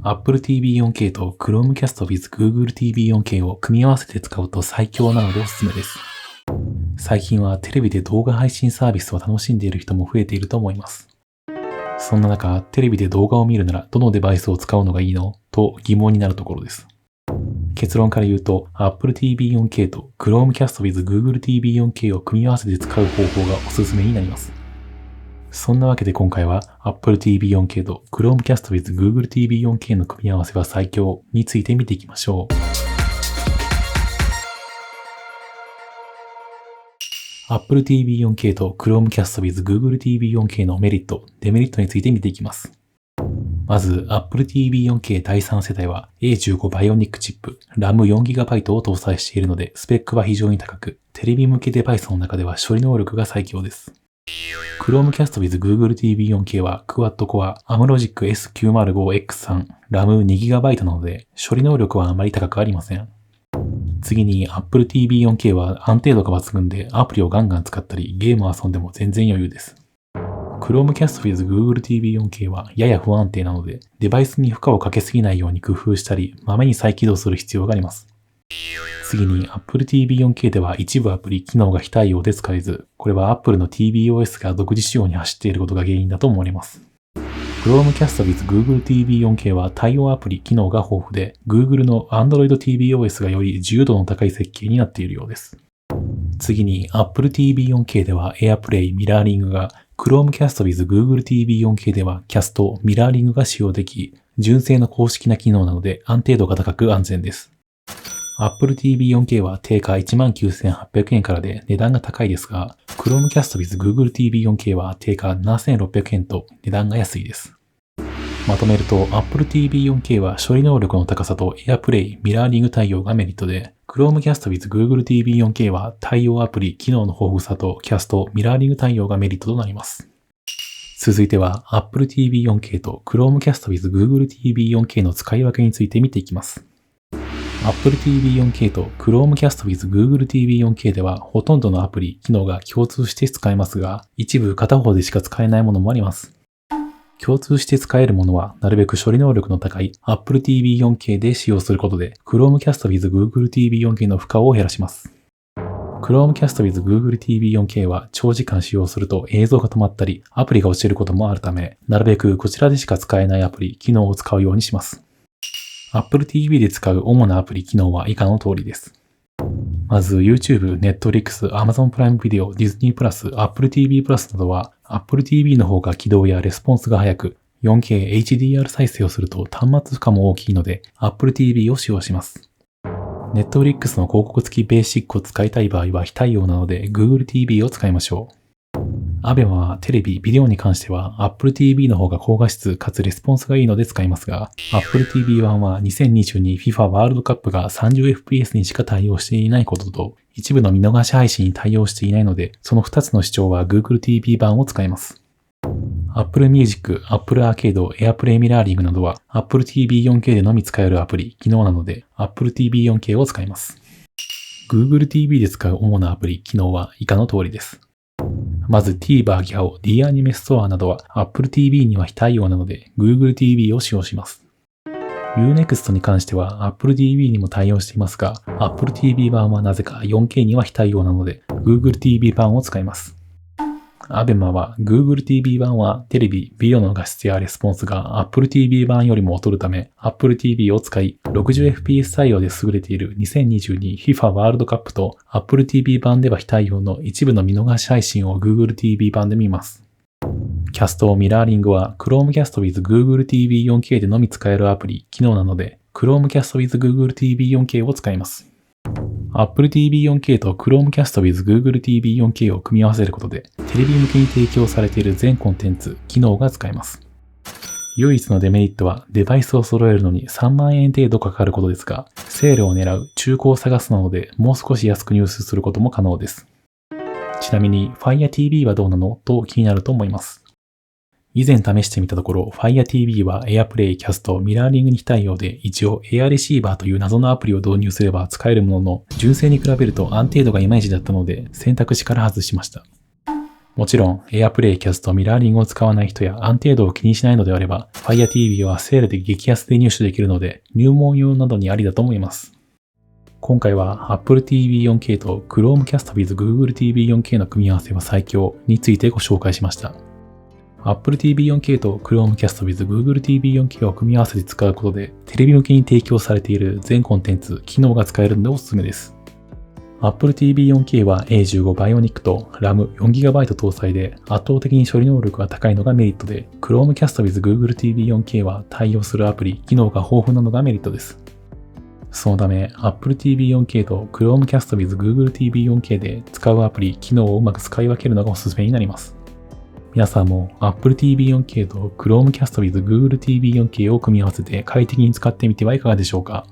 Apple TV 4K と Chromecast with Google TV 4K を組み合わせて使うと最強なのでおすすめです。最近はテレビで動画配信サービスを楽しんでいる人も増えていると思います。そんな中、テレビで動画を見るならどのデバイスを使うのがいいのと疑問になるところです。結論から言うと、Apple TV 4K と Chromecast with Google TV 4K を組み合わせて使う方法がおすすめになります。そんなわけで今回は Apple TV 4K と Chromecast with Google TV 4K の組み合わせは最強について見ていきましょう。Apple TV 4K と Chromecast with Google TV 4K のメリット、デメリットについて見ていきます。まず、Apple TV 4K 第3世代は A15 バイオニックチップ、RAM4GB を搭載しているので、スペックは非常に高く、テレビ向けデバイスの中では処理能力が最強です。Chromecast with Google TV 4K は Quad Core Amlogic S905X3、RAM2GB なので、処理能力はあまり高くありません。次に Apple TV 4K は安定度が抜群でアプリをガンガン使ったりゲームを遊んでも全然余裕です。Chromecast with Google TV 4K はやや不安定なのでデバイスに負荷をかけすぎないように工夫したりまめに再起動する必要があります。次に Apple TV 4K では一部アプリ機能が非対応で使えず、これは Apple の tvOS が独自仕様に走っていることが原因だと思われます。Chromecast with Google TV 4K は対応アプリ機能が豊富で、Google の Android tvOS がより自由度の高い設計になっているようです。次に Apple TV 4K では AirPlay、ミラーリングが、Chromecast with Google TV 4K では Cast、ミラーリングが使用でき、純正の公式な機能なので安定度が高く安全です。Apple TV 4K は定価 19,800 円からで値段が高いですが、Chromecast with Google TV 4K は定価 7,600 円と値段が安いです。まとめると Apple TV 4K は処理能力の高さと AirPlay、ミラーリング対応がメリットで、Chromecast with Google TV 4K は対応アプリ、機能の豊富さと Cast、ミラーリング対応がメリットとなります。続いては Apple TV 4K と Chromecast with Google TV 4K の使い分けについて見ていきます。Apple TV 4K と Chromecast with Google TV 4K ではほとんどのアプリ、機能が共通して使えますが、一部片方でしか使えないものもあります。共通して使えるものは、なるべく処理能力の高い Apple TV 4K で使用することで、Chromecast with Google TV 4K の負荷を減らします。Chromecast with Google TV 4K は長時間使用すると映像が止まったり、アプリが落ちることもあるため、なるべくこちらでしか使えないアプリ、機能を使うようにします。Apple TV で使う主なアプリ機能は以下の通りです。まず YouTube、Netflix、Amazon プライムビデオ、Disney プラス、Apple TV プラスなどは Apple TV の方が起動やレスポンスが早く 4K HDR 再生をすると端末負荷も大きいので Apple TV を使用します。Netflix の広告付きベーシックを使いたい場合は非対応なので Google TV を使いましょう。ABEMA はテレビ、ビデオに関しては Apple TV の方が高画質かつレスポンスがいいので使いますが Apple TV 1は2022 FIFA ワールドカップが 30fps にしか対応していないことと一部の見逃し配信に対応していないのでその2つの視聴は Google TV 版を使います。Apple Music、Apple Arcade、AirPlay ミラーリングなどは Apple TV 4K でのみ使えるアプリ、機能なので Apple TV 4K を使います。Google TV で使う主なアプリ、機能は以下の通りです。まず TVer、Gao、D アニメストアなどは Apple TV には非対応なので Google TV を使用します。Unext に関しては Apple TV にも対応していますが Apple TV 版はなぜか 4K には非対応なので Google TV 版を使います。ABEMA は Google TV 版はテレビ、ビデオの画質やレスポンスが Apple TV 版よりも劣るため Apple TV を使い 60fps 対応で優れている2022 FIFA ワールドカップと Apple TV 版では非対応の一部の見逃し配信を Google TV 版で見ます。Cast、ミラーリングは Chromecast with Google TV 4K でのみ使えるアプリ、機能なので Chromecast with Google TV 4K を使います。Apple TV 4K と Chromecast with Google TV 4K を組み合わせることで、テレビ向けに提供されている全コンテンツ、機能が使えます。唯一のデメリットは、デバイスを揃えるのに3万円程度かかることですが、セールを狙う、中古を探すなので、もう少し安く入手することも可能です。ちなみに、Fire TV はどうなのと気になると思います。以前試してみたところ、Fire TV は AirPlay、Cast、ミラーリングに非対応で、一応 Air Receiver という謎のアプリを導入すれば使えるものの、純正に比べると安定度がいまいちだったので、選択肢から外しました。もちろん AirPlay キャストミラーリングを使わない人や安定度を気にしないのであれば Fire TV はセールで激安で入手できるので入門用などにありだと思います。今回は Apple TV 4K と Chromecast with Google TV 4K の組み合わせは最強についてご紹介しました。Apple TV 4K と Chromecast with Google TV 4K を組み合わせて使うことでテレビ向けに提供されている全コンテンツ、機能が使えるのでおすすめです。Apple TV 4K は A15 Bionic と RAM4GB 搭載で圧倒的に処理能力が高いのがメリットで Chromecast with Google TV 4K は対応するアプリ、機能が豊富なのがメリットです。そのため Apple TV 4K と Chromecast with Google TV 4K で使うアプリ、機能をうまく使い分けるのがおすすめになります。皆さんも Apple TV 4K と Chromecast with Google TV 4K を組み合わせて快適に使ってみてはいかがでしょうか。